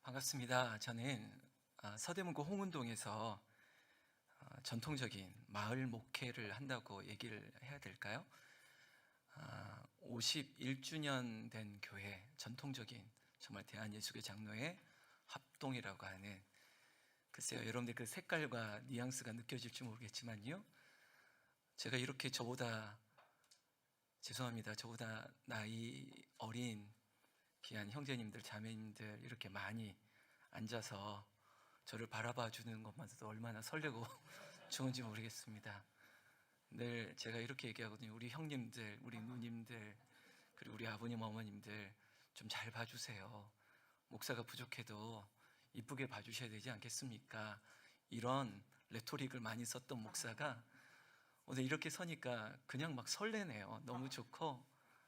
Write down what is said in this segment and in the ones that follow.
반갑습니다. 저는 서대문구 홍은동에서 전통적인 마을 목회를 한다고 얘기를 해야 될까요? 51주년 된 교회, 전통적인 정말 대한예수교 장로의 합동이라고 하는, 글쎄요, 여러분들 그 색깔과 뉘앙스가 느껴질지 모르겠지만요, 제가 이렇게 저보다 나이 어린 귀한 형제님들, 자매님들 이렇게 많이 앉아서 저를 바라봐 주는 것만으로도 얼마나 설레고 좋은지 모르겠습니다. 늘 제가 이렇게 얘기하거든요. 우리 형님들, 우리 누님들, 그리고 우리 아버님, 어머님들 좀 잘 봐주세요. 목사가 부족해도 이쁘게 봐주셔야 되지 않겠습니까? 이런 레토릭을 많이 썼던 목사가 오늘 이렇게 서니까 그냥 막 설레네요. 너무 좋고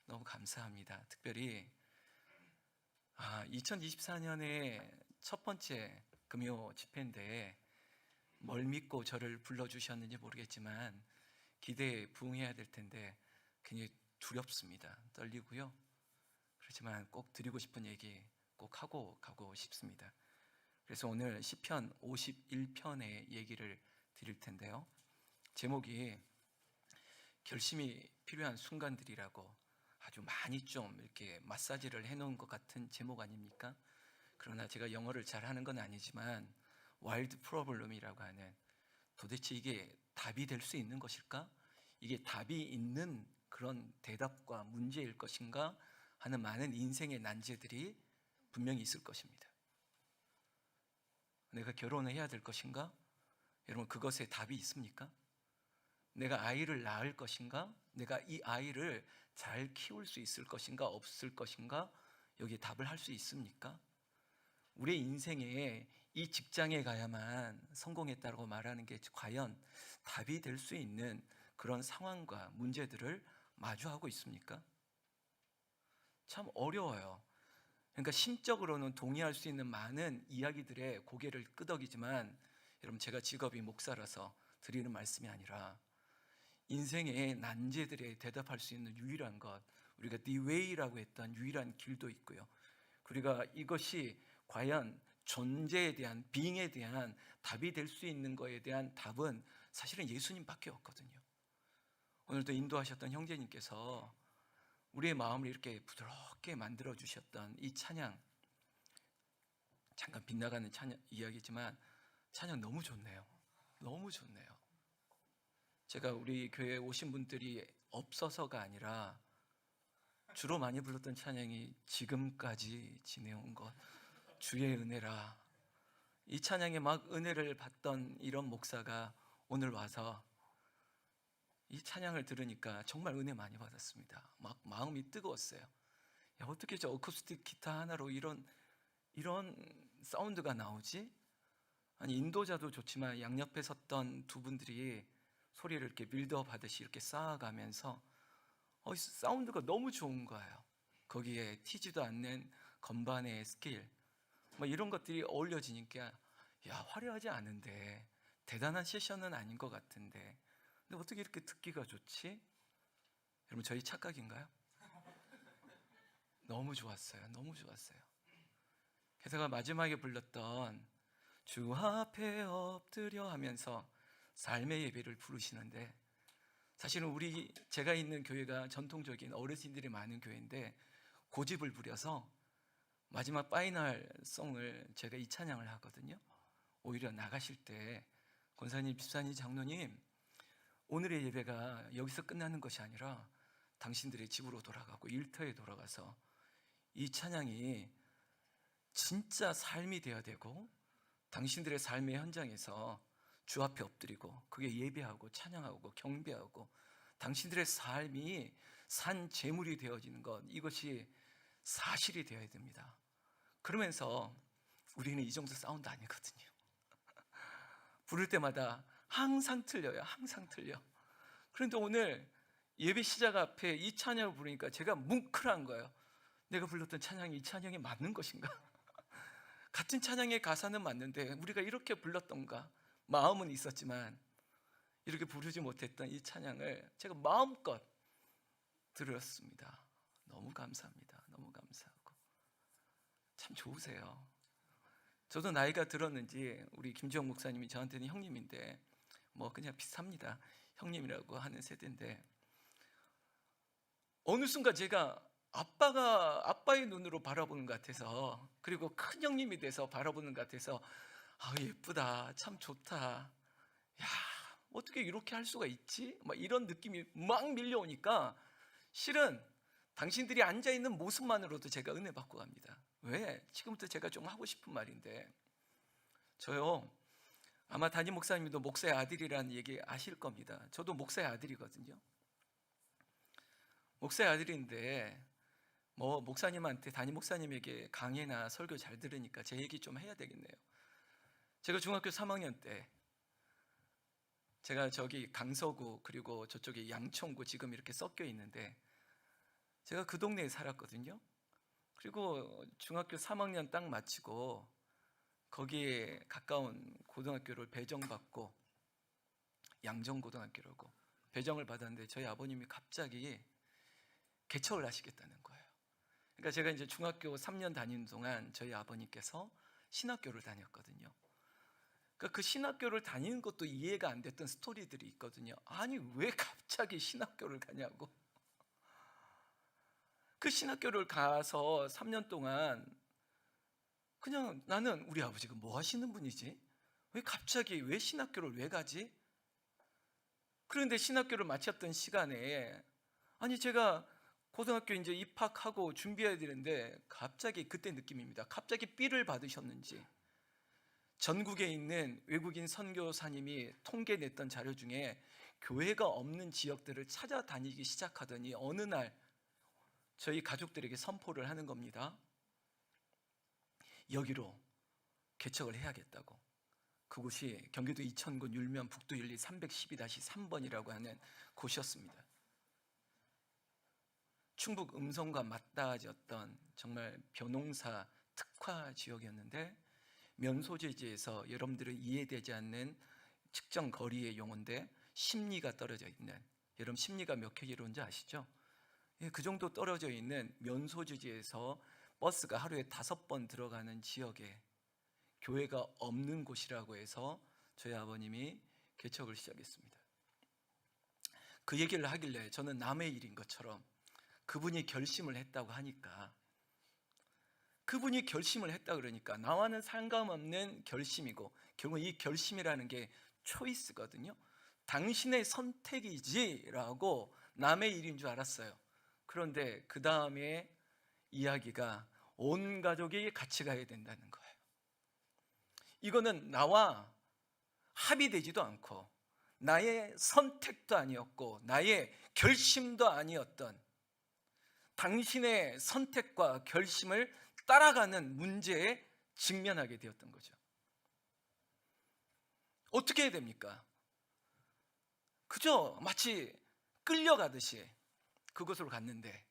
너무 감사합니다. 특별히 2024년에 첫 번째 금요 집회인데 뭘 믿고 저를 불러주셨는지 모르겠지만 기대에 부응해야 될 텐데 굉장히 두렵습니다. 떨리고요. 그렇지만 꼭 드리고 싶은 얘기 꼭 하고 가고 싶습니다. 그래서 오늘 시편 51편의 얘기를 드릴 텐데요. 제목이 결심이 필요한 순간들이라고 아주 많이 좀 이렇게 마사지를 해놓은 것 같은 제목 아닙니까? 그러나 제가 영어를 잘하는 건 아니지만 와일드 프로블럼이라고 하는, 도대체 이게 답이 될 수 있는 것일까? 이게 답이 있는 그런 대답과 문제일 것인가 하는 많은 인생의 난제들이 분명히 있을 것입니다. 내가 결혼을 해야 될 것인가? 여러분, 그것에 답이 있습니까? 내가 아이를 낳을 것인가? 내가 이 아이를 잘 키울 수 있을 것인가? 없을 것인가? 여기에 답을 할 수 있습니까? 우리의 인생에 이 직장에 가야만 성공했다고 말하는 게 과연 답이 될 수 있는 그런 상황과 문제들을 마주하고 있습니까? 참 어려워요. 그러니까 심적으로는 동의할 수 있는 많은 이야기들에 고개를 끄덕이지만, 여러분, 제가 직업이 목사라서 드리는 말씀이 아니라 인생의 난제들에 대답할 수 있는 유일한 것, 우리가 The Way라고 했던 유일한 길도 있고요. 우리가 이것이 과연 존재에 대한, being에 대한 답이 될 수 있는 것에 대한 답은 사실은 예수님밖에 없거든요. 오늘도 인도하셨던 형제님께서 우리의 마음을 이렇게 부드럽게 만들어 주셨던 이 찬양, 잠깐 빗나가는 찬양 이야기지만 찬양 너무 좋네요. 너무 좋네요. 제가 우리 교회에 오신 분들이 없어서가 아니라 주로 많이 불렀던 찬양이 지금까지 지내온 것, 주의 은혜라. 이 찬양에 막 은혜를 받던 이런 목사가 오늘 와서 이 찬양을 들으니까 정말 은혜 많이 받았습니다. 막 마음이 뜨거웠어요. 야, 어떻게 저 어쿠스틱 기타 하나로 이런 사운드가 나오지? 아니, 인도자도 좋지만 양옆에 섰던 두 분들이 소리를 이렇게 빌드업 하듯이 이렇게 쌓아가면서 사운드가 너무 좋은 거예요. 거기에 튀지도 않는 건반의 스케일, 뭐 이런 것들이 어울려지니까, 야, 화려하지 않은데, 대단한 세션은 아닌 것 같은데, 근데 어떻게 이렇게 듣기가 좋지? 여러분, 저희 착각인가요? 너무 좋았어요. 너무 좋았어요. 그래서 마지막에 불렀던 주 앞에 엎드려 하면서 삶의 예배를 부르시는데, 사실은 제가 있는 교회가 전통적인 어르신들이 많은 교회인데 고집을 부려서 마지막 파이널 송을 제가 이 찬양을 하거든요. 오히려 나가실 때 권사님, 집사님, 장로님, 오늘의 예배가 여기서 끝나는 것이 아니라 당신들의 집으로 돌아가고 일터에 돌아가서 이 찬양이 진짜 삶이 되어야 되고, 당신들의 삶의 현장에서 주 앞에 엎드리고 그게 예배하고 찬양하고 경배하고 당신들의 삶이 산 제물이 되어지는 것, 이것이 사실이 되어야 됩니다. 그러면서 우리는 이 정도 사운드 아니거든요. 부를 때마다 항상 틀려요. 항상 틀려. 그런데 오늘 예배 시작 앞에 이 찬양을 부르니까 제가 뭉클한 거예요. 내가 불렀던 찬양이 이 찬양이 맞는 것인가? 같은 찬양의 가사는 맞는데 우리가 이렇게 불렀던가? 마음은 있었지만 이렇게 부르지 못했던 이 찬양을 제가 마음껏 들었습니다. 너무 감사합니다. 너무 감사하고 참 좋으세요. 저도 나이가 들었는지 우리 김지영 목사님이 저한테는 형님인데 뭐 그냥 비슷합니다. 형님이라고 하는 세대인데 어느 순간 제가 아빠의 눈으로 바라보는 것 같아서, 그리고 큰 형님이 돼서 바라보는 것 같아서 아, 예쁘다, 참 좋다, 야, 어떻게 이렇게 할 수가 있지? 막 이런 느낌이 막 밀려오니까 실은 당신들이 앉아있는 모습만으로도 제가 은혜 받고 갑니다. 왜? 지금부터 제가 좀 하고 싶은 말인데, 저요, 아마 담임 목사님도 목사의 아들이라는 얘기 아실 겁니다. 저도 목사의 아들이거든요. 목사의 아들인데 뭐 목사님한테, 담임 목사님에게 강의나 설교 잘 들으니까 제 얘기 좀 해야 되겠네요. 제가 중학교 3학년 때, 제가 저기 강서구 그리고 저쪽에 양천구 지금 이렇게 섞여 있는데 제가 그 동네에 살았거든요. 그리고 중학교 3학년 딱 마치고 거기에 가까운 고등학교를 배정받고, 양정고등학교라고 배정을 받았는데 저희 아버님이 갑자기 개척을 하시겠다는 거예요. 그러니까 제가 이제 중학교 3년 다니는 동안 저희 아버님께서 신학교를 다녔거든요. 그러니까 그 신학교를 다니는 것도 이해가 안 됐던 스토리들이 있거든요. 아니 왜 갑자기 신학교를 가냐고. 그 신학교를 가서 3년 동안 그냥 나는 우리 아버지가 뭐 하시는 분이지? 왜 갑자기 왜 신학교를 왜 가지? 그런데 신학교를 마쳤던 시간에, 아니 제가 고등학교 이제 입학하고 준비해야 되는데 갑자기 그때 느낌입니다. 갑자기 삐를 받으셨는지 전국에 있는 외국인 선교사님이 통계냈던 자료 중에 교회가 없는 지역들을 찾아다니기 시작하더니 어느 날 저희 가족들에게 선포를 하는 겁니다. 여기로 개척을 해야겠다고. 그곳이 경기도 이천군 율면 북도 1리 312-3번이라고 하는 곳이었습니다. 충북 음성과 맞닿아졌던 정말 벼농사 특화 지역이었는데, 면소재지에서 여러분들은 이해되지 않는 측정 거리의 용어인데 십리가 떨어져 있는, 여러분 십리가 몇 킬로인지 아시죠? 예, 그 정도 떨어져 있는 면소재지에서 버스가 하루에 5번 들어가는 지역에 교회가 없는 곳이라고 해서 저희 아버님이 개척을 시작했습니다. 그 얘기를 하길래 저는 남의 일인 것처럼 그분이 결심을 했다고 하니까, 그분이 결심을 했다 그러니까 나와는 상관없는 결심이고, 결국 이 결심이라는 게 초이스거든요. 당신의 선택이지라고 남의 일인 줄 알았어요. 그런데 그 다음에 이야기가 온 가족이 같이 가야 된다는 거예요. 이거는 나와 합의되지도 않고 나의 선택도 아니었고 나의 결심도 아니었던, 당신의 선택과 결심을 따라가는 문제에 직면하게 되었던 거죠. 어떻게 해야 됩니까? 그저 마치 끌려가듯이 그곳으로 갔는데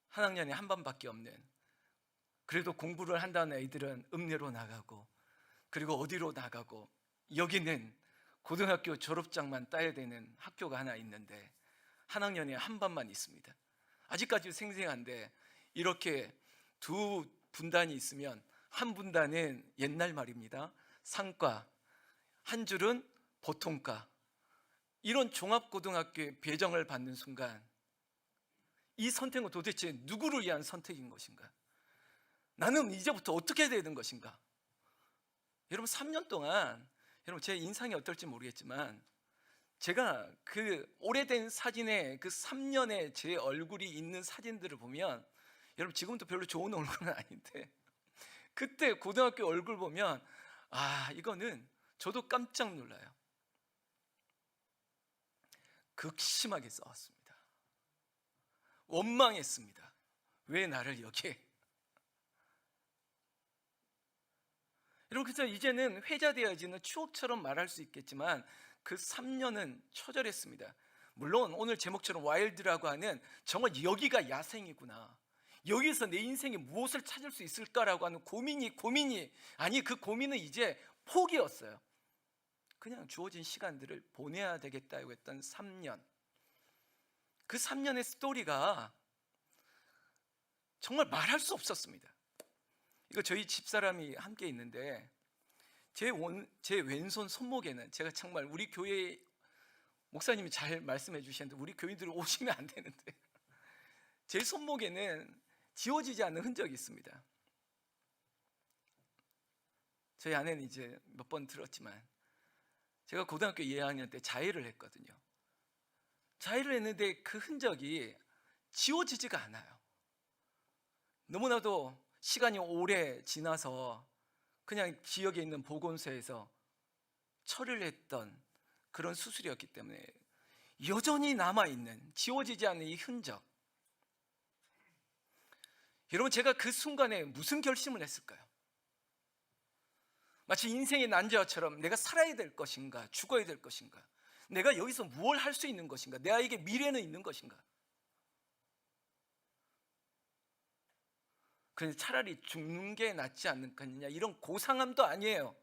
한 학년에 한 반밖에 없는, 그래도 공부를 한다는 애들은 읍내로 나가고 그리고 어디로 나가고, 여기는 고등학교 졸업장만 따야 되는 학교가 하나 있는데 한 학년에 한 반만 있습니다. 아직까지 생생한데 이렇게 두 분단이 있으면 한 분단은 옛날 말입니다. 상과, 한 줄은 보통과, 이런 종합고등학교에 배정을 받는 순간 이 선택은 도대체 누구를 위한 선택인 것인가? 나는 이제부터 어떻게 해야 되는 것인가? 여러분 3년 동안, 여러분 제 인상이 어떨지 모르겠지만 제가 그 오래된 사진에 그 3년의 제 얼굴이 있는 사진들을 보면, 여러분 지금도 별로 좋은 얼굴은 아닌데 그때 고등학교 얼굴 보면 아, 이거는 저도 깜짝 놀라요. 극심하게 싸웠습니다. 원망했습니다. 왜 나를 여기에? 여러분, 그래서 이제는 회자되어지는 추억처럼 말할 수 있겠지만 그 3년은 처절했습니다. 물론 오늘 제목처럼 와일드라고 하는, 정말 여기가 야생이구나, 여기서 내 인생에 무엇을 찾을 수 있을까라고 하는 고민이 아니, 그 고민은 이제 포기였어요. 그냥 주어진 시간들을 보내야 되겠다고 했던 3년. 그 3년의 스토리가 정말 말할 수 없었습니다. 이거 저희 집사람이 함께 있는데 제 왼손 손목에는, 제가 정말 우리 교회 목사님이 잘 말씀해 주셨는데 우리 교인들 오시면 안 되는데 제 손목에는 지워지지 않는 흔적이 있습니다. 저희 아내는 이제 몇 번 들었지만 제가 고등학교 2학년 때 자해를 했거든요. 자해를 했는데 그 흔적이 지워지지가 않아요. 너무나도 시간이 오래 지나서 그냥 지역에 있는 보건소에서 처리를 했던 그런 수술이었기 때문에 여전히 남아있는, 지워지지 않는 이 흔적. 여러분, 제가 그 순간에 무슨 결심을 했을까요? 마치 인생의 난제와처럼 내가 살아야 될 것인가, 죽어야 될 것인가, 내가 여기서 무엇을 할 수 있는 것인가, 나에게 미래는 있는 것인가. 그래서 차라리 죽는 게 낫지 않겠느냐, 이런 고상함도 아니에요.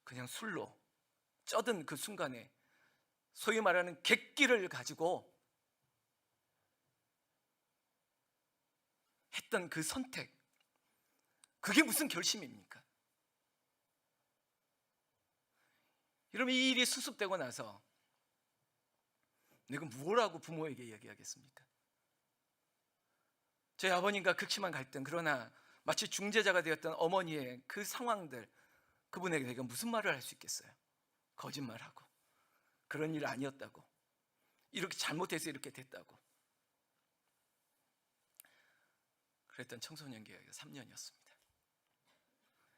그냥 술로 쩌든 그 순간에 소위 말하는 객기를 가지고 했던 그 선택, 그게 무슨 결심입니까? 여러분, 이 일이 수습되고 나서 내가 뭐라고 부모에게 얘기하겠습니까? 저희 아버님과 극심한 갈등, 그러나 마치 중재자가 되었던 어머니의 그 상황들, 그분에게 내가 무슨 말을 할 수 있겠어요? 거짓말하고 그런 일 아니었다고, 이렇게 잘못해서 이렇게 됐다고. 그랬던 청소년 기회가 3년이었습니다.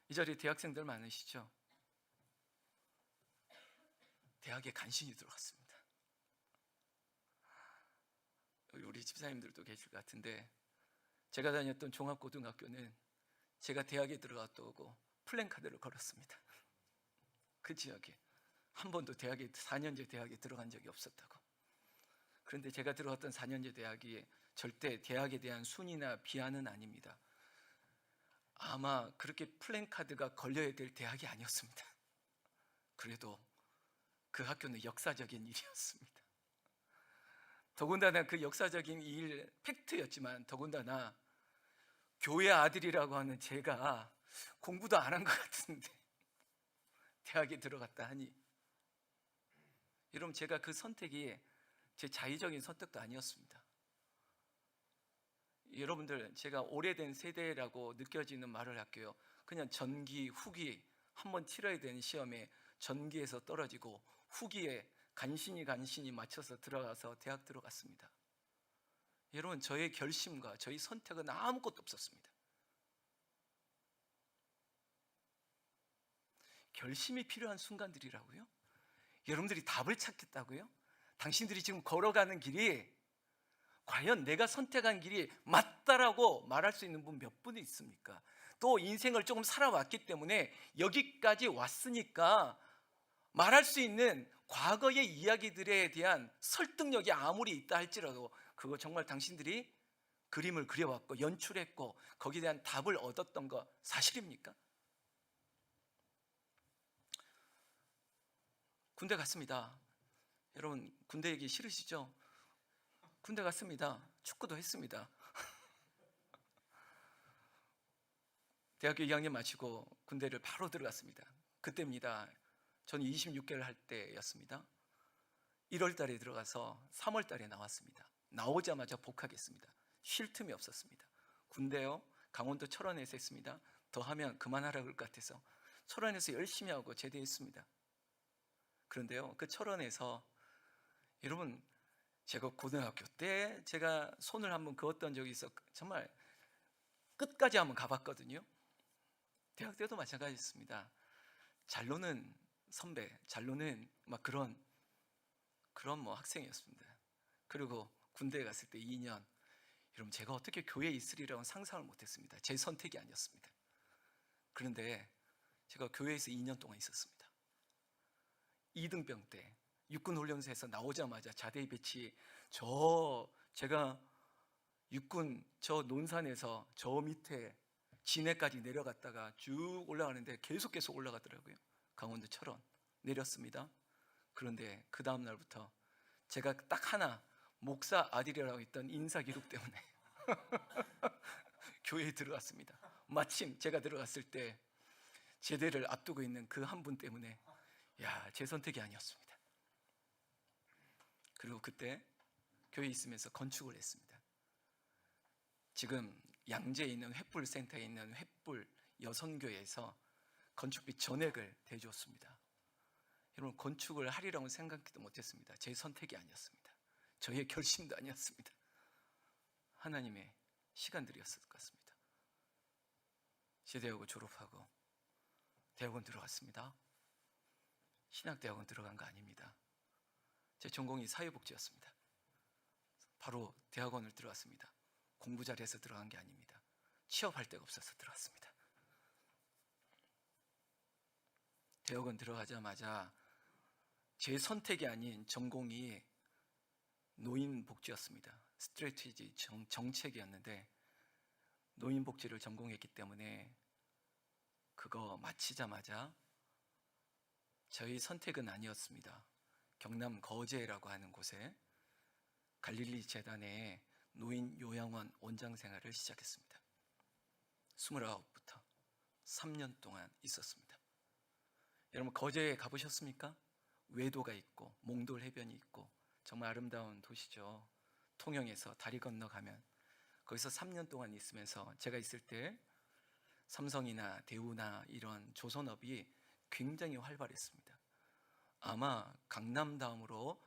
이 자리에 대학생들 많으시죠? 대학에 간신히 들어갔습니다. 우리 집사님들도 계실 것 같은데, 제가 다녔던 종합고등학교는 제가 대학에 들어갔다고 플랜카드를 걸었습니다. 그 지역에 한 번도 4년제 대학에 들어간 적이 없었다고. 그런데 제가 들어갔던 4년제 대학이 절대 대학에 대한 순위나 비하는 아닙니다. 아마 그렇게 플랜카드가 걸려야 될 대학이 아니었습니다. 그래도 그 학교는 역사적인 일이었습니다. 더군다나 그 역사적인 일, 팩트였지만 더군다나 교회 아들이라고 하는 제가 공부도 안 한 것 같은데 대학에 들어갔다 하니, 여러분, 제가 그 선택이 제 자의적인 선택도 아니었습니다. 여러분들, 제가 오래된 세대라고 느껴지는 말을 할게요. 그냥 전기, 후기, 한번 치러야 되는 시험에 전기에서 떨어지고 후기에 간신히 맞춰서 들어가서 대학 들어갔습니다. 여러분, 저의 결심과 저의 선택은 아무것도 없었습니다. 결심이 필요한 순간들이라고요? 여러분들이 답을 찾겠다고요? 당신들이 지금 걸어가는 길이 과연 내가 선택한 길이 맞다라고 말할 수 있는 분 몇 분이 있습니까? 또 인생을 조금 살아왔기 때문에 여기까지 왔으니까 말할 수 있는 과거의 이야기들에 대한 설득력이 아무리 있다 할지라도 그거 정말 당신들이 그림을 그려왔고 연출했고 거기에 대한 답을 얻었던 거 사실입니까? 군대 갔습니다. 여러분, 군대 얘기 싫으시죠? 군대 갔습니다. 축구도 했습니다. 대학교 2학년 마치고 군대를 바로 들어갔습니다. 그때입니다. 저는 26개월 할 때였습니다. 1월 달에 들어가서 3월 달에 나왔습니다. 나오자마자 복학했습니다. 쉴 틈이 없었습니다. 군대요, 강원도 철원에서 했습니다. 더 하면 그만하라 그럴 것 같아서 철원에서 열심히 하고 제대했습니다. 그런데요, 그 철원에서, 여러분, 제가 고등학교 때 제가 손을 한번 그었던 적이 있어 정말 끝까지 한번 가봤거든요. 대학 때도 마찬가지였습니다. 잘 노는 선배, 잘 노는 막 그런 뭐 학생이었습니다. 그리고 군대에 갔을 때 2년, 여러분, 제가 어떻게 교회에 있으리라고는 상상을 못했습니다. 제 선택이 아니었습니다. 그런데 제가 교회에서 2년 동안 있었습니다. 2등병 때 육군훈련소에서 나오자마자 자대에 배치, 제가 육군 저 논산에서 저 밑에 진해까지 내려갔다가 쭉 올라가는데 계속 올라가더라고요. 강원도 철원 내렸습니다. 그런데 그 다음 날부터 제가 딱 하나, 목사 아들이라고 했던 인사 기록 때문에 교회에 들어갔습니다. 마침 제가 들어갔을 때 제대를 앞두고 있는 그 한 분 때문에 제 선택이 아니었습니다. 그리고 그때 교회에 있으면서 건축을 했습니다. 지금 양재에 있는 횃불 센터에 있는 횃불 여선교회에서 건축비 전액을 대주었습니다. 여러분, 건축을 하리라고 생각도 못했습니다. 제 선택이 아니었습니다. 저의 결심도 아니었습니다. 하나님의 시간들이었을 것 같습니다. 제대하고 졸업하고 대학원 들어갔습니다. 신학대학원 들어간 거 아닙니다. 제 전공이 사회복지였습니다. 바로 대학원을 들어갔습니다. 공부 잘해서 들어간 게 아닙니다. 취업할 데가 없어서 들어갔습니다. 대학원 들어가자마자 제 선택이 아닌 전공이 노인복지였습니다. 스트래티지 정책이었는데 노인복지를 전공했기 때문에 그거 마치자마자 저희 선택은 아니었습니다. 경남 거제라고 하는 곳에 갈릴리 재단의 노인 요양원 원장 생활을 시작했습니다. 29부터 3년 동안 있었습니다. 여러분, 거제에 가보셨습니까? 외도가 있고 몽돌 해변이 있고 정말 아름다운 도시죠. 통영에서 다리 건너가면 거기서 3년 동안 있으면서 제가 있을 때 삼성이나 대우나 이런 조선업이 굉장히 활발했습니다. 아마 강남 다음으로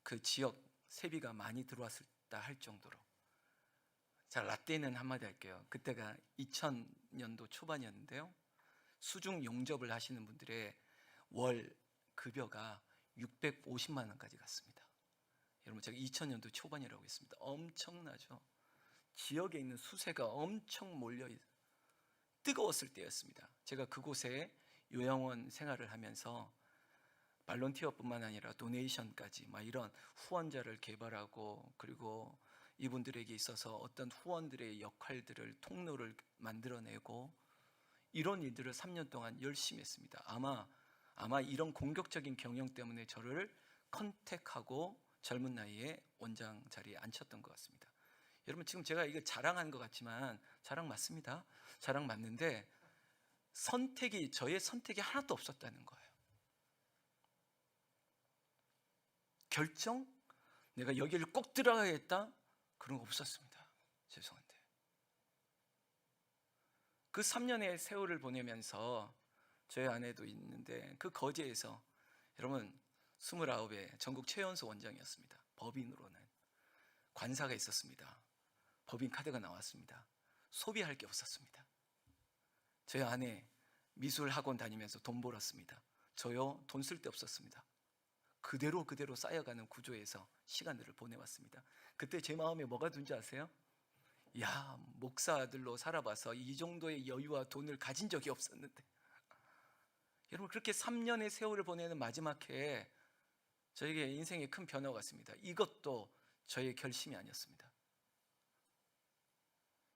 그 지역 세비가 많이 들어왔다 할 정도로. 자, 라떼는 한마디 할게요. 그때가 2000년도 초반이었는데요, 수중 용접을 하시는 분들의 월 급여가 650만 원까지 갔습니다. 여러분, 제가 2000년도 초반이라고 했습니다. 엄청나죠. 지역에 있는 수세가 엄청 몰려 뜨거웠을 때였습니다. 제가 그곳에 요양원 생활을 하면서 발런티어뿐만 아니라 도네이션까지 막 이런 후원자를 개발하고, 그리고 이분들에게 있어서 어떤 후원들의 역할들을 통로를 만들어내고, 이런 일들을 3년 동안 열심히 했습니다. 아마 이런 공격적인 경영 때문에 저를 컨택하고 젊은 나이에 원장 자리에 앉혔던 것 같습니다. 여러분, 지금 제가 이거 자랑한 것 같지만 자랑 맞습니다. 자랑 맞는데 저의 선택이 하나도 없었다는 거예요. 결정? 내가 여기를 꼭 들어가야겠다? 그런 거 없었습니다. 죄송한데. 그 3년의 세월을 보내면서 저희 아내도 있는데 그 거제에서 여러분 29의 전국 최연소 원장이었습니다. 법인으로는 관사가 있었습니다. 법인 카드가 나왔습니다. 소비할 게 없었습니다. 저희 아내 미술 학원 다니면서 돈 벌었습니다. 저요 돈 쓸 데 없었습니다. 그대로 쌓여가는 구조에서 시간들을 보내왔습니다. 그때 제 마음에 뭐가 든지 아세요? 목사 아들로 살아봐서 이 정도의 여유와 돈을 가진 적이 없었는데. 여러분, 그렇게 3년의 세월을 보내는 마지막 해에 저에게 인생에 큰 변화가 왔습니다. 이것도 저의 결심이 아니었습니다.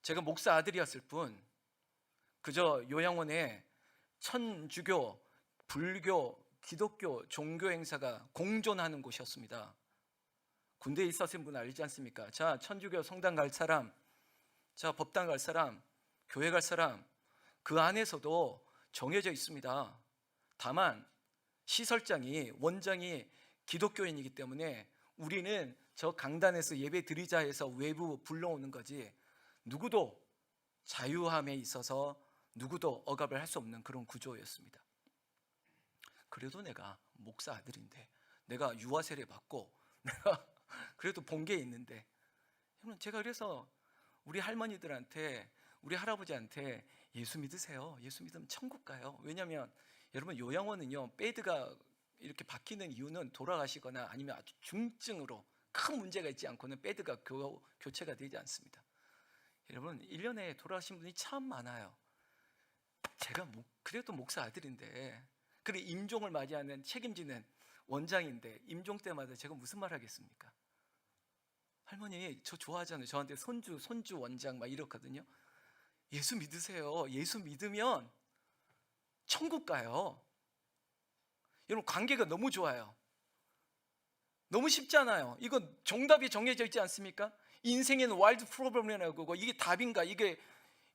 제가 목사 아들이었을 뿐 그저 요양원에 천주교, 불교, 기독교 종교 행사가 공존하는 곳이었습니다. 군대에 있었던 분 알지 않습니까? 자, 천주교 성당 갈 사람, 자, 법당 갈 사람, 교회 갈 사람, 그 안에서도 정해져 있습니다. 다만 시설장이, 원장이 기독교인이기 때문에 우리는 저 강단에서 예배 드리자 해서 외부 불러오는 거지, 누구도 자유함에 있어서 누구도 억압을 할 수 없는 그런 구조였습니다. 그래도 내가 목사 아들인데, 내가 유아 세례 받고 내가 그래도 본 게 있는데, 여러분, 제가 그래서 우리 할머니들한테, 우리 할아버지한테 예수 믿으세요. 예수 믿으면 천국 가요. 왜냐하면 여러분, 요양원은요, 베드가 이렇게 바뀌는 이유는 돌아가시거나 아니면 아주 중증으로 큰 문제가 있지 않고는 베드가 교체가 되지 않습니다. 여러분, 1년에 돌아가신 분이 참 많아요. 제가 그래도 목사 아들인데, 그리고 임종을 맞이하는 책임지는 원장인데 임종 때마다 제가 무슨 말 하겠습니까? 할머니, 저 좋아하잖아요. 저한테 손주 원장 막 이렇거든요. 예수 믿으세요. 예수 믿으면 천국 가요. 여러분, 관계가 너무 좋아요. 너무 쉽잖아요. 이거 정답이 정해져 있지 않습니까? 인생에는 와일드 프로블럼이라고, 이게 답인가? 이게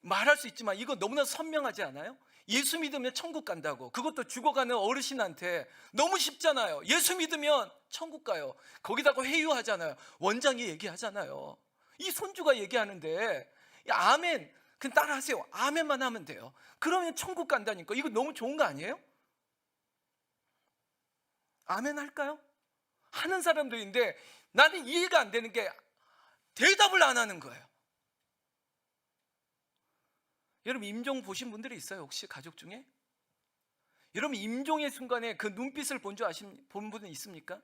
말할 수 있지만 이거 너무나 선명하지 않아요? 예수 믿으면 천국 간다고. 그것도 죽어가는 어르신한테 너무 쉽잖아요. 예수 믿으면 천국 가요. 거기다가 회유하잖아요. 원장이 얘기하잖아요. 이 손주가 얘기하는데 아멘 그냥 따라하세요. 아멘만 하면 돼요. 그러면 천국 간다니까. 이거 너무 좋은 거 아니에요? 아멘 할까요? 하는 사람들인데 나는 이해가 안 되는 게 대답을 안 하는 거예요. 여러분 임종 보신 분들이 있어요? 혹시 가족 중에? 여러분 임종의 순간에 그 눈빛을 본 분은 있습니까?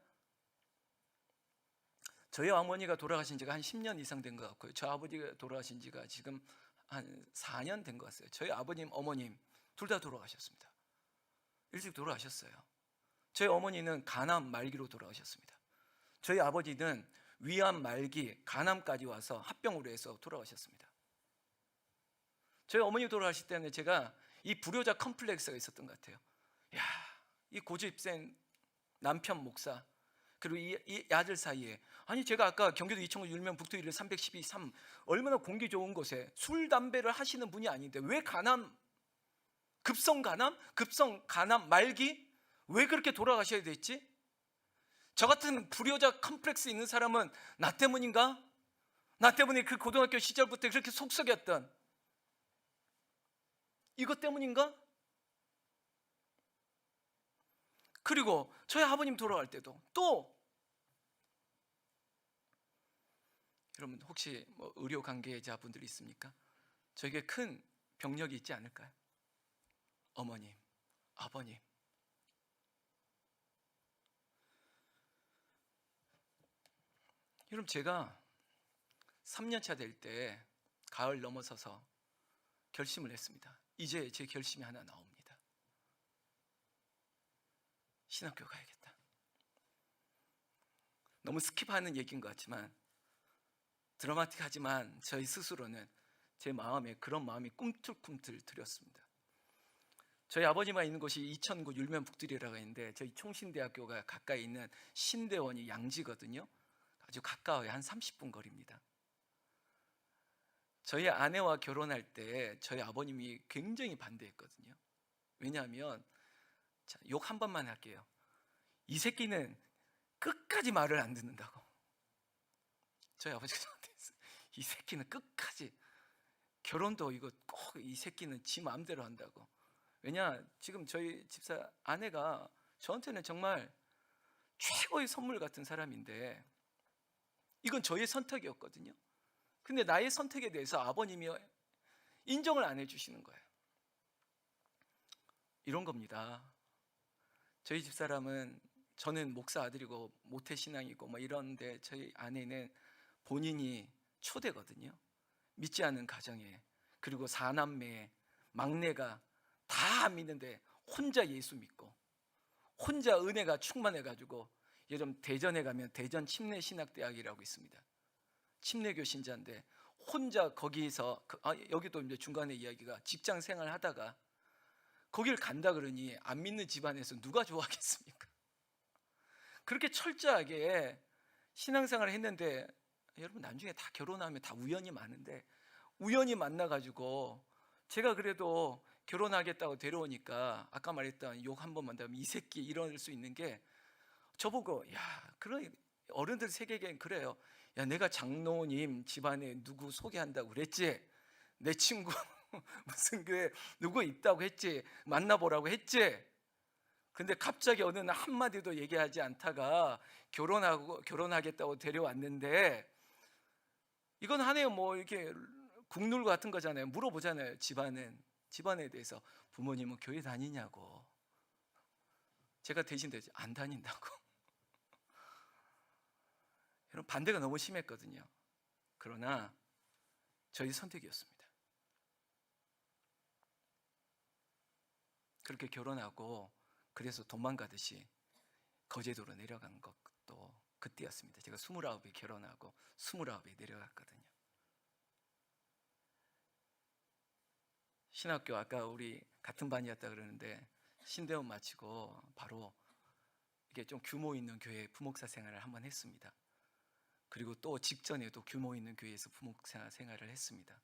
저희 어머니가 돌아가신 지가 한 10년 이상 된 것 같고요. 저 아버지가 돌아가신 지가 지금 한 4년 된 것 같아요. 저희 아버님, 어머님 둘 다 돌아가셨습니다. 일찍 돌아가셨어요. 저희 어머니는 간암 말기로 돌아가셨습니다. 저희 아버지는 위암 말기, 간암까지 와서 합병으로 해서 돌아가셨습니다. 저희 어머니 돌아가실 때는 제가 이 불효자 컴플렉스가 있었던 것 같아요. 야, 이 고집센 남편 목사 그리고 이 아들 사이에, 아니 제가 아까 경기도 이천구 율면 북도 1일 312-3 얼마나 공기 좋은 곳에 술 담배를 하시는 분이 아닌데 왜 간암, 급성 간암 말기 왜 그렇게 돌아가셔야 됐지? 저 같은 불효자 컴플렉스 있는 사람은 나 때문인가? 나 때문에 그 고등학교 시절부터 그렇게 속썩였던 이것 때문인가? 그리고 저희 아버님 돌아갈 때도 또 여러분 혹시 뭐 의료 관계자분들이 있습니까? 저에게 큰 병력이 있지 않을까요? 어머님, 아버님. 여러분 제가 3년차 될 때 가을 넘어서서 결심을 했습니다. 이제 제 결심이 하나 나옵니다. 신학교 가야겠다. 너무 스킵하는 얘기인 것 같지만 드라마틱하지만 저희 스스로는 제 마음에 그런 마음이 꿈틀꿈틀 들었습니다. 저희 아버지가 있는 곳이 이천구 율면 북들이라고 있는데 저희 총신대학교가 가까이 있는 신대원이 양지거든요. 아주 가까워요. 한 30분 거리입니다. 저희 아내와 결혼할 때 저희 아버님이 굉장히 반대했거든요. 왜냐하면 욕 한 번만 할게요. 이 새끼는 끝까지 말을 안 듣는다고. 저희 아버지가 저한테 했어요. 이 새끼는 끝까지 결혼도 이거 꼭 이 새끼는 지 마음대로 한다고. 왜냐 지금 저희 집사 아내가 저한테는 정말 최고의 선물 같은 사람인데 이건 저의 선택이었거든요. 근데 나의 선택에 대해서 아버님이 인정을 안 해주시는 거예요. 이런 겁니다. 저희 집사람은 저는 목사 아들이고 모태신앙이고 뭐 이런데 저희 아내는 본인이 초대거든요. 믿지 않는 가정에, 그리고 4남매에 막내가 다 안 믿는데 혼자 예수 믿고 혼자 은혜가 충만해가지고, 여러분 대전에 가면 대전 침례신학대학이라고 있습니다. 침례교 신자인데 혼자 거기서 여기도 이제 중간에 이야기가 직장 생활 하다가 거길 간다 그러니 안 믿는 집안에서 누가 좋아하겠습니까? 그렇게 철저하게 신앙생활을 했는데 여러분 나중에 다 결혼하면 다 우연이 많은데 우연히 만나가지고 제가 그래도 결혼하겠다고 데려오니까 아까 말했던 욕 한 번만 하면 이 새끼 이럴 수 있는 게, 저보고 야 그런 어른들 세계엔 그래요. 야 내가 장로님 집안에 누구 소개한다고 그랬지? 내 친구 무슨 교회 누구 있다고 했지? 만나보라고 했지? 근데 갑자기 어느 날 한마디도 얘기하지 않다가 결혼하겠다고 데려왔는데 이건 하네요. 뭐 이렇게 국룰 같은 거잖아요. 물어보잖아요. 집안에 대해서. 부모님은 교회 다니냐고. 제가 대신 되지 안 다닌다고. 여러분 반대가 너무 심했거든요. 그러나 저희 선택이었습니다. 그렇게 결혼하고 그래서 도망가듯이 거제도로 내려간 것도 그때였습니다. 제가 29에 결혼하고 29에 내려갔거든요. 신학교 아까 우리 같은 반이었다 그러는데 신대원 마치고 바로 이게 좀 규모 있는 교회 부목사 생활을 한번 했습니다. 그리고 또 직전에도 규모 있는 교회에서 부목사 생활을 했습니다.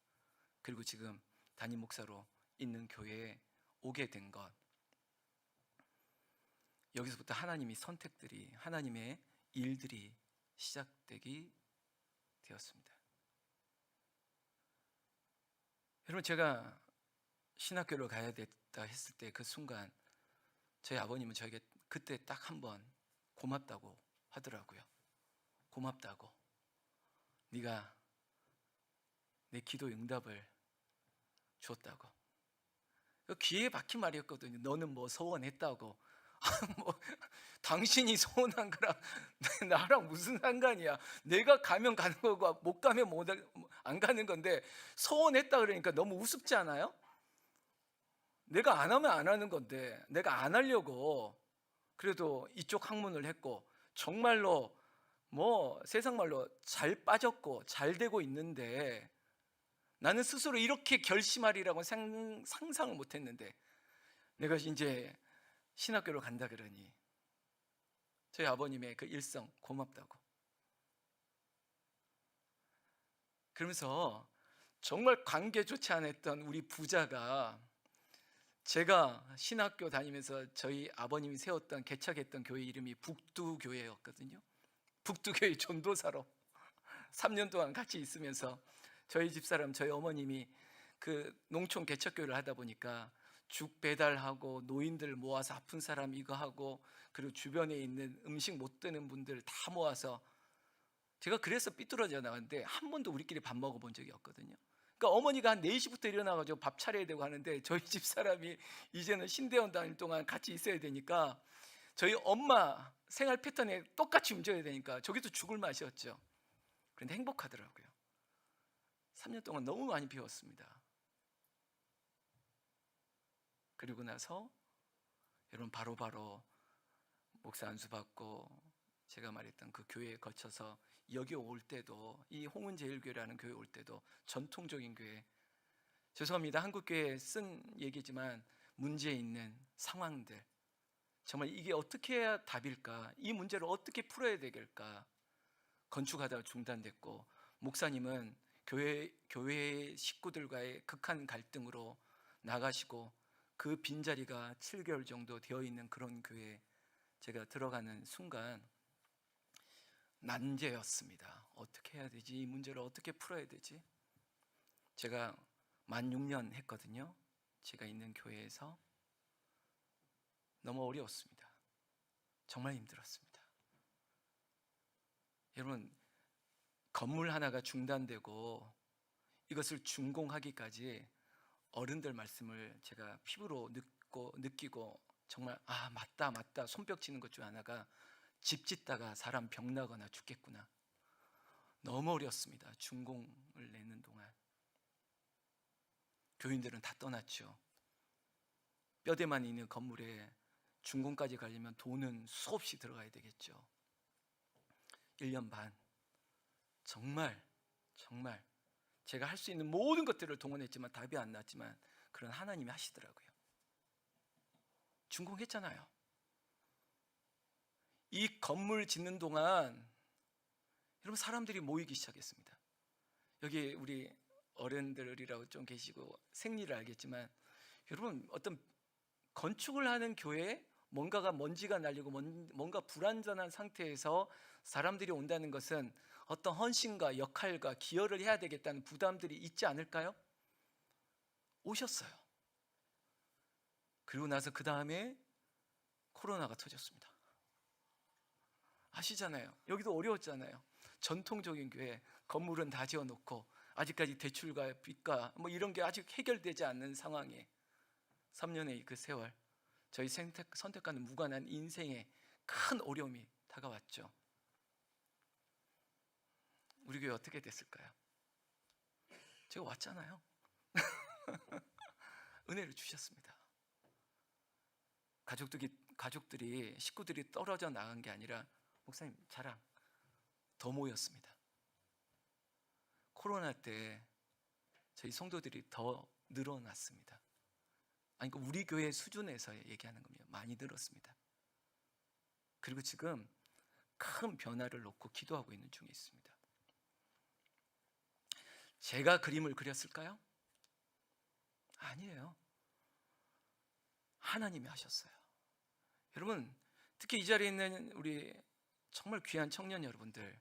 그리고 지금 담임 목사로 있는 교회에 오게 된 것, 여기서부터 하나님의 선택들이, 하나님의 일들이 시작되기 되었습니다. 여러분, 제가 신학교를 가야 됐다 했을 때 그 순간 저희 아버님은 저에게 그때 딱 한 번 고맙다고 하더라고요. 고맙다고. 네가 내 기도 응답을 줬다고. 귀에 박힌 말이었거든요. 너는 뭐 소원했다고. 뭐 당신이 소원한 거랑 나랑 무슨 상관이야. 내가 가면 가는 거고 못 가면 안 가는 건데, 소원했다 그러니까 너무 우습지 않아요? 내가 안 하면 안 하는 건데, 내가 안 하려고 그래도 이쪽 학문을 했고, 정말로 뭐 세상 말로 잘 빠졌고 잘 되고 있는데, 나는 스스로 이렇게 결심하리라고 상상을 못 했는데, 내가 이제 신학교를 간다 그러니 저희 아버님의 그 일성 고맙다고. 그러면서 정말 관계 좋지 않았던 우리 부자가, 제가 신학교 다니면서 저희 아버님이 세웠던 개척했던 교회 이름이 북두교회였거든요. 북두교회 전도사로 3년 동안 같이 있으면서, 저희 집사람, 저희 어머님이 그 농촌 개척교회를 하다 보니까 죽 배달하고 노인들 모아서 아픈 사람 이거 하고, 그리고 주변에 있는 음식 못 드는 분들 다 모아서, 제가 그래서 삐뚤어져 나갔는데 한 번도 우리끼리 밥 먹어본 적이 없거든요. 그러니까 어머니가 한 4시부터 일어나가지고 밥 차려야 되고 하는데, 저희 집사람이 이제는 신대원 다닐 동안 같이 있어야 되니까 저희 엄마 생활 패턴에 똑같이 움직여야 되니까 저기도 죽을 맛이었죠. 그런데 행복하더라고요. 3년 동안 너무 많이 배웠습니다. 그리고 나서 여러분, 바로바로 목사 안수 받고 제가 말했던 그 교회에 거쳐서 여기 올 때도, 이 홍은제일교회라는 교회 올 때도 전통적인 교회, 죄송합니다, 한국교회에 쓴 얘기지만 문제 있는 상황들, 정말 이게 어떻게 해야 답일까, 이 문제를 어떻게 풀어야 되겠을까, 건축하다가 중단됐고, 목사님은 교회 식구들과의 극한 갈등으로 나가시고, 그 빈자리가 7개월 정도 되어 있는 그런 교회에 제가 들어가는 순간 난제였습니다. 어떻게 해야 되지? 이 문제를 어떻게 풀어야 되지? 제가 만 6년 했거든요. 제가 있는 교회에서 너무 어려웠습니다. 정말 힘들었습니다. 여러분, 건물 하나가 중단되고 이것을 준공하기까지 어른들 말씀을 제가 피부로 느끼고 정말 맞다 손뼉 치는 것 중 하나가, 집 짓다가 사람 병 나거나 죽겠구나. 너무 어려웠습니다. 준공을 내는 동안 교인들은 다 떠났죠. 뼈대만 있는 건물에 준공까지 가려면 돈은 수없이 들어가야 되겠죠. 1년 반 정말 제가 할 수 있는 모든 것들을 동원했지만 답이 안 났지만, 그런 하나님이 하시더라고요. 준공했잖아요. 이 건물 짓는 동안 여러분, 사람들이 모이기 시작했습니다. 여기 우리 어른들이라고 좀 계시고 생리를 알겠지만, 여러분, 어떤 건축을 하는 교회에 뭔가가 먼지가 날리고 뭔가 불완전한 상태에서 사람들이 온다는 것은 어떤 헌신과 역할과 기여를 해야 되겠다는 부담들이 있지 않을까요? 오셨어요. 그리고 나서 그 다음에 코로나가 터졌습니다. 아시잖아요. 여기도 어려웠잖아요. 전통적인 교회, 건물은 다 지어놓고 아직까지 대출과 빚과 뭐 이런 게 아직 해결되지 않는 상황에 3년의 그 세월, 저희 선택과는 무관한 인생에 큰 어려움이 다가왔죠. 우리 교회 어떻게 됐을까요? 제가 왔잖아요. 은혜를 주셨습니다. 가족들이 식구들이 떨어져 나간 게 아니라, 목사님 자랑, 더 모였습니다. 코로나 때 저희 성도들이 더 늘어났습니다. 아니, 그러니까 우리 교회 수준에서 얘기하는 겁니다. 많이 늘었습니다. 그리고 지금 큰 변화를 놓고 기도하고 있는 중에 있습니다. 제가 그림을 그렸을까요? 아니에요. 하나님이 하셨어요. 여러분, 특히 이 자리에 있는 우리 정말 귀한 청년 여러분들,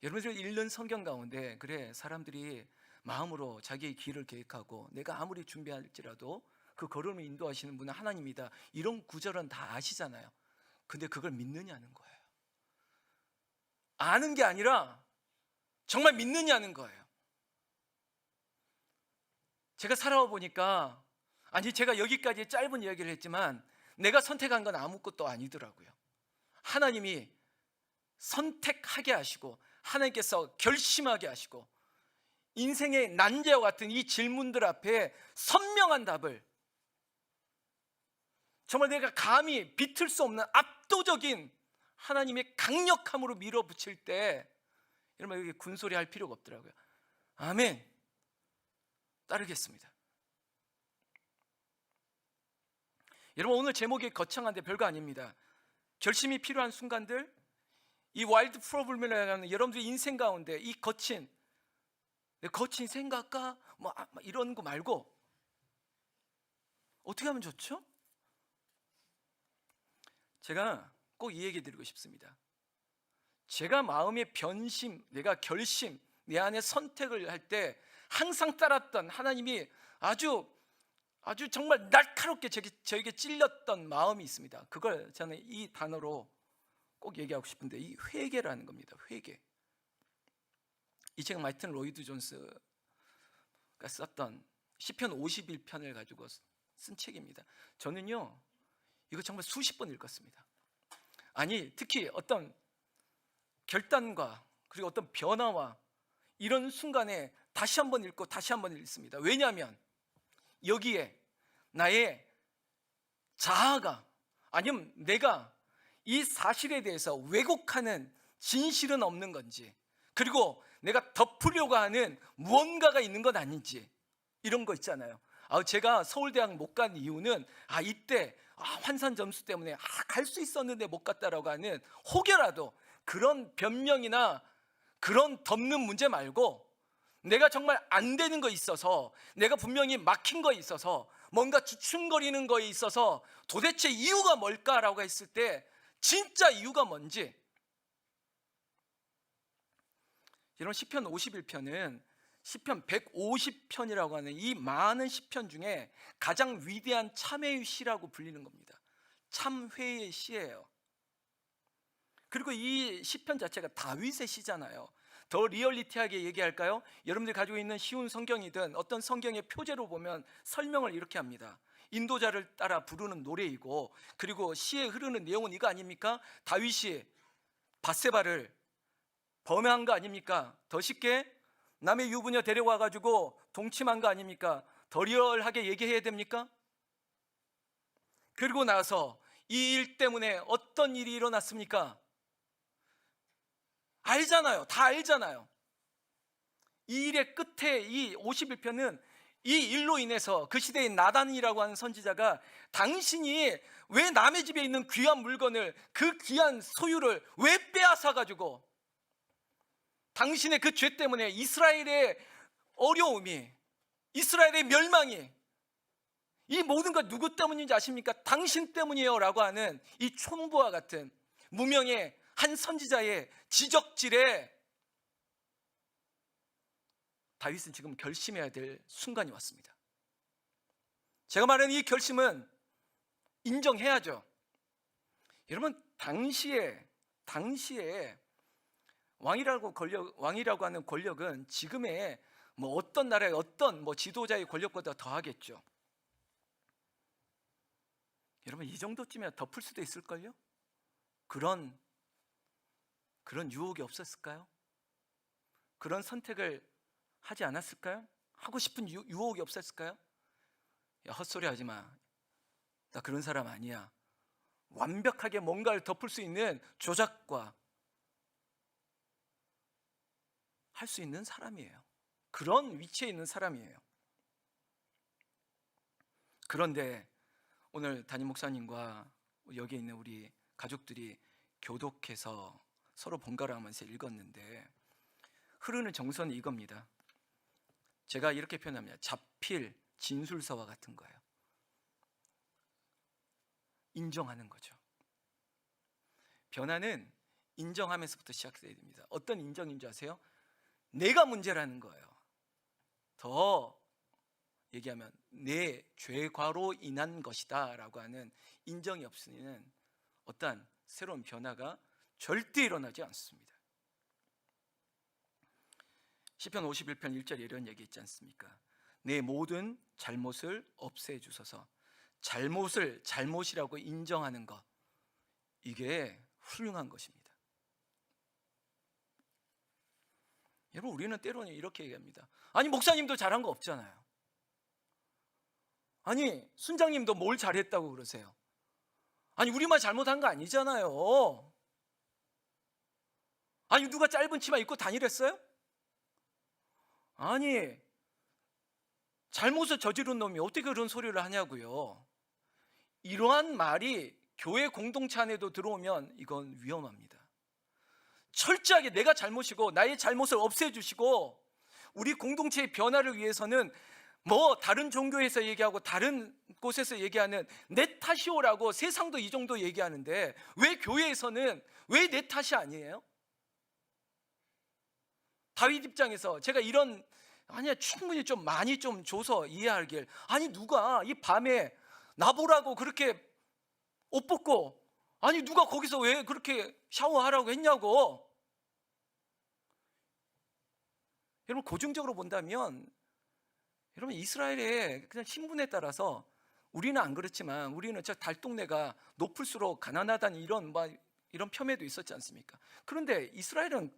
여러분들이 읽는 성경 가운데 그래 사람들이 마음으로 자기의 길을 계획하고 내가 아무리 준비할지라도 그 걸음을 인도하시는 분은 하나님이다, 이런 구절은 다 아시잖아요. 근데 그걸 믿느냐는 거예요. 아는 게 아니라 정말 믿느냐는 거예요. 제가 살아와 보니까, 아니 제가 여기까지 짧은 이야기를 했지만 내가 선택한 건 아무것도 아니더라고요. 하나님이 선택하게 하시고 하나님께서 결심하게 하시고 인생의 난제와 같은 이 질문들 앞에 선명한 답을, 정말 내가 감히 비틀 수 없는 압도적인 하나님의 강력함으로 밀어붙일 때, 여러분 여기 군소리 할 필요가 없더라고요. 아멘, 따르겠습니다. 여러분 오늘 제목이 거창한데 별거 아닙니다. 결심이 필요한 순간들, 이 와일드 프로블럼이라는 여러분들의 인생 가운데 이 거친 생각과 뭐 이런 거 말고 어떻게 하면 좋죠? 제가 꼭 이 얘기 드리고 싶습니다. 제가 마음의 변심, 내가 결심, 내 안에 선택을 할 때 항상 따랐던 하나님이 아주 정말 날카롭게 저에게 찔렸던 마음이 있습니다. 그걸 저는 이 단어로 꼭 얘기하고 싶은데, 이 회개라는 겁니다. 회개. 이 책 마이튼 로이드 존스가 썼던 시편 51편을 가지고 쓴 책입니다. 저는요 이거 정말 수십 번 읽었습니다. 아니 특히 어떤 결단과 그리고 어떤 변화와 이런 순간에 다시 한번 읽고 다시 한번 읽습니다. 왜냐하면 여기에 나의 자아가, 아니면 내가 이 사실에 대해서 왜곡하는 진실은 없는 건지, 그리고 내가 덮으려고 하는 무언가가 있는 건 아닌지, 이런 거 있잖아요. 제가 서울대학 못 간 이유는 이때 환산 점수 때문에 갈 수 있었는데 못 갔다라고 하는 혹여라도 그런 변명이나 그런 덮는 문제 말고, 내가 정말 안 되는 거 있어서, 내가 분명히 막힌 거 있어서, 뭔가 주춤거리는 거에 있어서 도대체 이유가 뭘까라고 했을 때 진짜 이유가 뭔지. 여러분 시편 51편은 시편 150편이라고 하는 이 많은 시편 중에 가장 위대한 참회의 시라고 불리는 겁니다. 참회의 시예요. 그리고 이 시편 자체가 다윗의 시잖아요. 더 리얼리티하게 얘기할까요? 여러분들이 가지고 있는 쉬운 성경이든 어떤 성경의 표제로 보면 설명을 이렇게 합니다. 인도자를 따라 부르는 노래이고, 그리고 시에 흐르는 내용은 이거 아닙니까? 다윗이 밧세바를 범행한 거 아닙니까? 더 쉽게 남의 유부녀 데려와 가지고 동침한 거 아닙니까? 더 리얼하게 얘기해야 됩니까? 그리고 나서 이 일 때문에 어떤 일이 일어났습니까? 알잖아요. 다 알잖아요. 이 일의 끝에 이 51편은 이 일로 인해서 그 시대의 나단이라고 하는 선지자가, 당신이 왜 남의 집에 있는 귀한 물건을, 그 귀한 소유를 왜 빼앗아 가지고, 당신의 그 죄 때문에 이스라엘의 어려움이, 이스라엘의 멸망이, 이 모든 것 누구 때문인지 아십니까? 당신 때문이에요 라고 하는 이 총부와 같은 무명의 한 선지자의 지적질에 다윗은 지금 결심해야 될 순간이 왔습니다. 제가 말하는 이 결심은 인정해야죠. 여러분 당시에 왕이라고 하는 권력은 지금의 어떤 나라의 어떤 지도자의 권력보다 더하겠죠. 여러분 이 정도쯤이야 덮을 수도 있을걸요? 그런 유혹이 없었을까요? 그런 선택을 하지 않았을까요? 하고 싶은 유혹이 없었을까요? 야, 헛소리 하지 마. 나 그런 사람 아니야. 완벽하게 뭔가를 덮을 수 있는 조작과 할 수 있는 사람이에요. 그런 위치에 있는 사람이에요. 그런데 오늘 담임 목사님과 여기 있는 우리 가족들이 교독해서 서로 번갈아 가면서 읽었는데 흐르는 정서는 이겁니다. 제가 이렇게 표현합니다. 자필 진술서와 같은 거예요. 인정하는 거죠. 변화는 인정하면서부터 시작돼야 됩니다. 어떤 인정인 줄 아세요? 내가 문제라는 거예요. 더 얘기하면 내 죄과로 인한 것이다 라고 하는 인정이 없으면 어떠한 새로운 변화가 절대 일어나지 않습니다. 시편 51편 1절에 이런 얘기 있지 않습니까? 내 모든 잘못을 없애 주소서. 잘못을 잘못이라고 인정하는 것, 이게 훌륭한 것입니다. 여러분, 우리는 때로는 이렇게 얘기합니다. 아니, 목사님도 잘한 거 없잖아요. 아니, 순장님도 뭘 잘했다고 그러세요? 아니, 우리만 잘못한 거 아니잖아요. 아니, 누가 짧은 치마 입고 다니랬어요? 아니, 잘못을 저지른 놈이 어떻게 그런 소리를 하냐고요. 이러한 말이 교회 공동체 안에도 들어오면 이건 위험합니다. 철저하게 내가 잘못이고 나의 잘못을 없애주시고, 우리 공동체의 변화를 위해서는 뭐 다른 종교에서 얘기하고 다른 곳에서 얘기하는 내 탓이오라고 세상도 이 정도 얘기하는데, 왜 교회에서는 왜 내 탓이 아니에요? 다윗 입장에서 제가 이런, 아니야, 충분히 좀 많이 좀 줘서 이해하길, 아니 누가 이 밤에 나보라고 그렇게 옷 벗고, 아니 누가 거기서 왜 그렇게 샤워하라고 했냐고. 여러분, 고증적으로 본다면 여러분, 이스라엘의 그냥 신분에 따라서, 우리는 안 그렇지만 우리는 저 달동네가 높을수록 가난하다는 이런 폄훼도 있었지 않습니까? 그런데 이스라엘은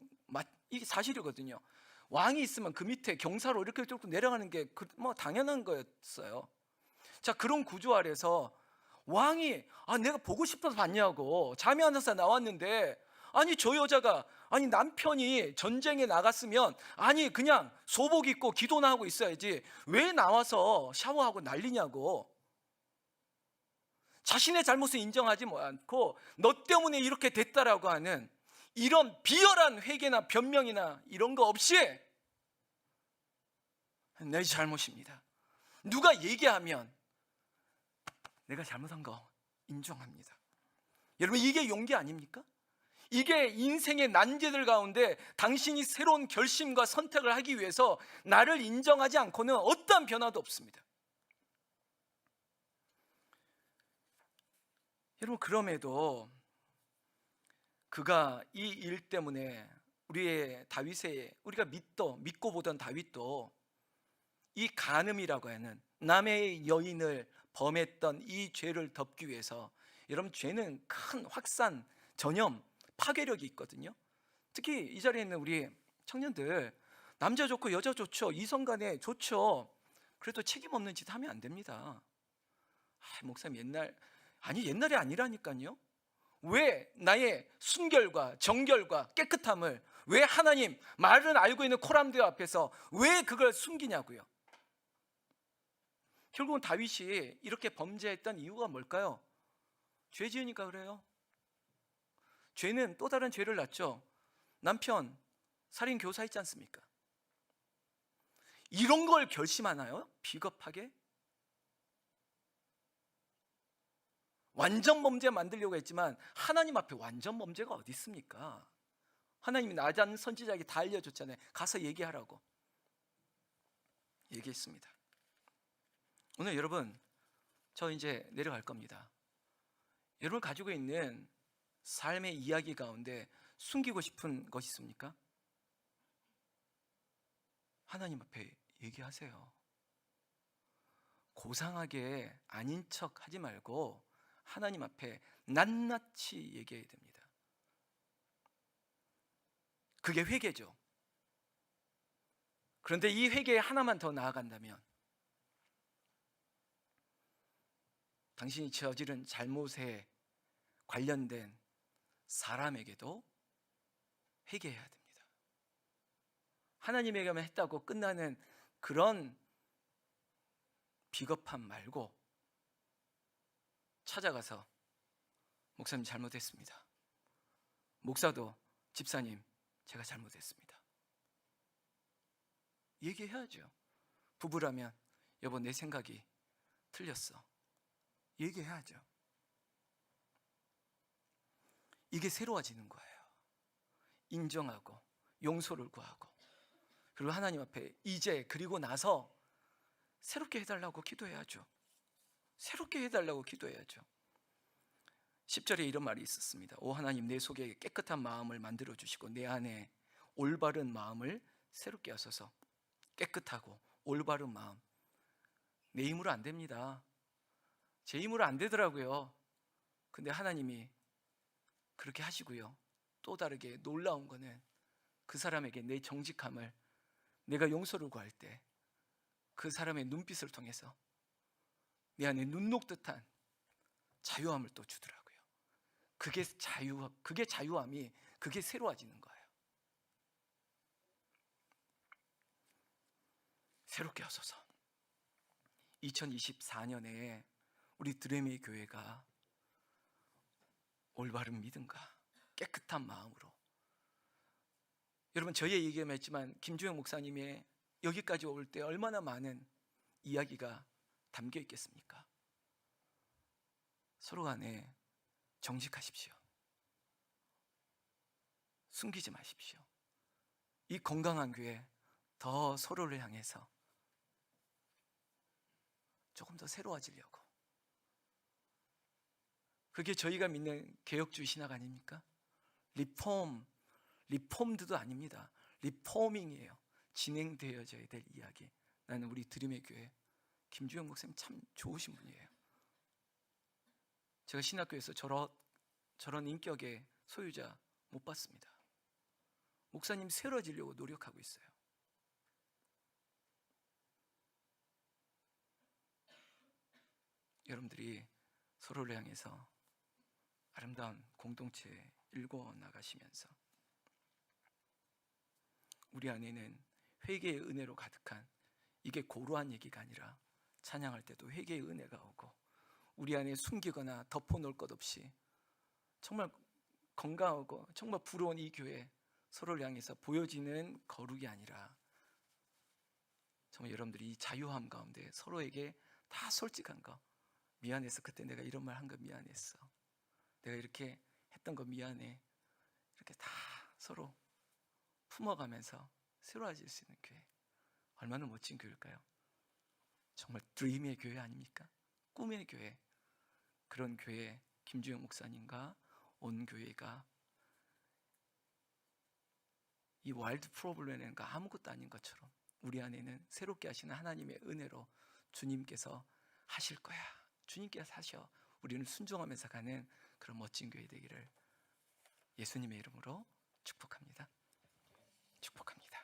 이게 사실이거든요. 왕이 있으면 그 밑에 경사로 이렇게 뚫고 내려가는 게 뭐 당연한 거였어요. 자, 그런 구조 아래서 왕이 내가 보고 싶어서 봤냐고, 잠이 안 와서 나왔는데, 아니 저 여자가, 아니 남편이 전쟁에 나갔으면 아니 그냥 소복 입고 기도나 하고 있어야지 왜 나와서 샤워하고 난리냐고. 자신의 잘못을 인정하지 않고 너 때문에 이렇게 됐다라고 하는 이런 비열한 회개나 변명이나 이런 거 없이 내 잘못입니다, 누가 얘기하면 내가 잘못한 거 인정합니다. 여러분, 이게 용기 아닙니까? 이게 인생의 난제들 가운데 당신이 새로운 결심과 선택을 하기 위해서 나를 인정하지 않고는 어떠한 변화도 없습니다. 여러분, 그럼에도 그가 이 일 때문에 우리가 믿고 보던 다윗도 이 간음이라고 하는 남의 여인을 범했던 이 죄를 덮기 위해서, 여러분, 죄는 큰 확산, 전염, 파괴력이 있거든요. 특히 이 자리에 있는 우리 청년들, 남자 좋고 여자 좋죠, 이성 간에 좋죠. 그래도 책임 없는 짓 하면 안 됩니다. 목사님, 옛날이 아니라니까요. 왜 나의 순결과 정결과 깨끗함을, 왜 하나님 말은 알고 있는 코람데오 앞에서 왜 그걸 숨기냐고요. 결국은 다윗이 이렇게 범죄했던 이유가 뭘까요? 죄 지으니까 그래요. 죄는 또 다른 죄를 낳죠. 남편 살인 교사 있지 않습니까? 이런 걸 결심하나요? 비겁하게? 완전 범죄 만들려고 했지만 하나님 앞에 완전 범죄가 어디 있습니까? 하나님이 나잔 선지자에게 다 알려줬잖아요. 가서 얘기하라고 얘기했습니다. 오늘 여러분, 저 이제 내려갈 겁니다. 여러분 가지고 있는 삶의 이야기 가운데 숨기고 싶은 것이 있습니까? 하나님 앞에 얘기하세요. 고상하게 아닌 척 하지 말고 하나님 앞에 낱낱이 얘기해야 됩니다. 그게 회개죠. 그런데 이 회개에 하나만 더 나아간다면, 당신이 저지른 잘못에 관련된 사람에게도 회개해야 됩니다. 하나님에게만 했다고 끝나는 그런 비겁함 말고 찾아가서, 목사님 잘못했습니다. 목사도, 집사님 제가 잘못했습니다. 얘기해야죠. 부부라면 여보 내 생각이 틀렸어. 얘기해야죠. 이게 새로워지는 거예요. 인정하고 용서를 구하고, 그리고 하나님 앞에 이제 그리고 나서 새롭게 해달라고 기도해야죠. 새롭게 해달라고 기도해야죠. 10절에 이런 말이 있었습니다. 오 하나님, 내 속에 깨끗한 마음을 만들어 주시고 내 안에 올바른 마음을 새롭게 하소서. 깨끗하고 올바른 마음, 내 힘으로 안 됩니다. 제 힘으로 안 되더라고요. 근데 하나님이 그렇게 하시고요. 또 다르게 놀라운 거는 그 사람에게 내 정직함을, 내가 용서를 구할 때 그 사람의 눈빛을 통해서 내 안에 눈 녹듯한 자유함을 또 주더라고요. 그게 자유함이, 그게 새로워지는 거예요. 새롭게 하소서. 2024년에 우리 드레미 교회가 올바른 믿음과 깨끗한 마음으로, 여러분 저희 얘기만 했지만 김주영 목사님의 여기까지 올 때 얼마나 많은 이야기가 담겨 있겠습니까? 서로 간에 정직하십시오. 숨기지 마십시오. 이 건강한 교회 더 서로를 향해서 조금 더 새로워지려고, 그게 저희가 믿는 개혁주의 신학 아닙니까? 리폼드도 아닙니다. 리포밍이에요. 진행되어져야 될 이야기. 나는 우리 드림의 교회 김주영 목사님 참 좋으신 분이에요. 제가 신학교에서 저런 인격의 소유자 못 봤습니다. 목사님 새로워지려고 노력하고 있어요. 여러분들이 서로를 향해서 아름다운 공동체 일궈 나가시면서 우리 안에는 회개의 은혜로 가득한, 이게 고루한 얘기가 아니라 찬양할 때도 회개의 은혜가 오고, 우리 안에 숨기거나 덮어놓을 것 없이 정말 건강하고 정말 부러운 이 교회, 서로를 향해서 보여지는 거룩이 아니라 정말 여러분들이 이 자유함 가운데 서로에게 다 솔직한 거, 미안해서 그때 내가 이런 말 한 거 미안했어, 내가 이렇게 했던 거 미안해, 이렇게 다 서로 품어가면서 새로워질 수 있는 교회, 얼마나 멋진 교회일까요? 정말 드림의 교회 아닙니까? 꿈의 교회. 그런 교회, 김주영 목사님과 온 교회가 이 와일드 프로블렘은 아무것도 아닌 것처럼 우리 안에는 새롭게 하시는 하나님의 은혜로 주님께서 하실 거야, 주님께서 하셔, 우리는 순종하면서 가는 그런 멋진 교회 되기를 예수님의 이름으로 축복합니다. 축복합니다.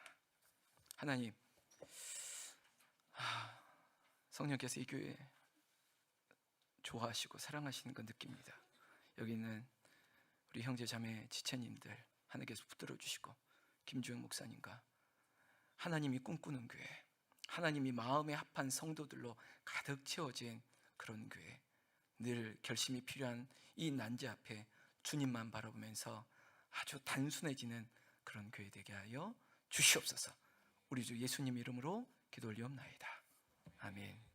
하나님, 성령께서 이 교회 좋아하시고 사랑하시는 거 느낍니다. 여기 있는 우리 형제 자매 지체님들 하나님께서 붙들어 주시고, 김주영 목사님과 하나님이 꿈꾸는 교회, 하나님이 마음에 합한 성도들로 가득 채워진 그런 교회, 늘 결심이 필요한 이 난제 앞에 주님만 바라보면서 아주 단순해지는 그런 교회 되게 하여 주시옵소서. 우리 주 예수님 이름으로 기도 올리옵나이다. 아멘.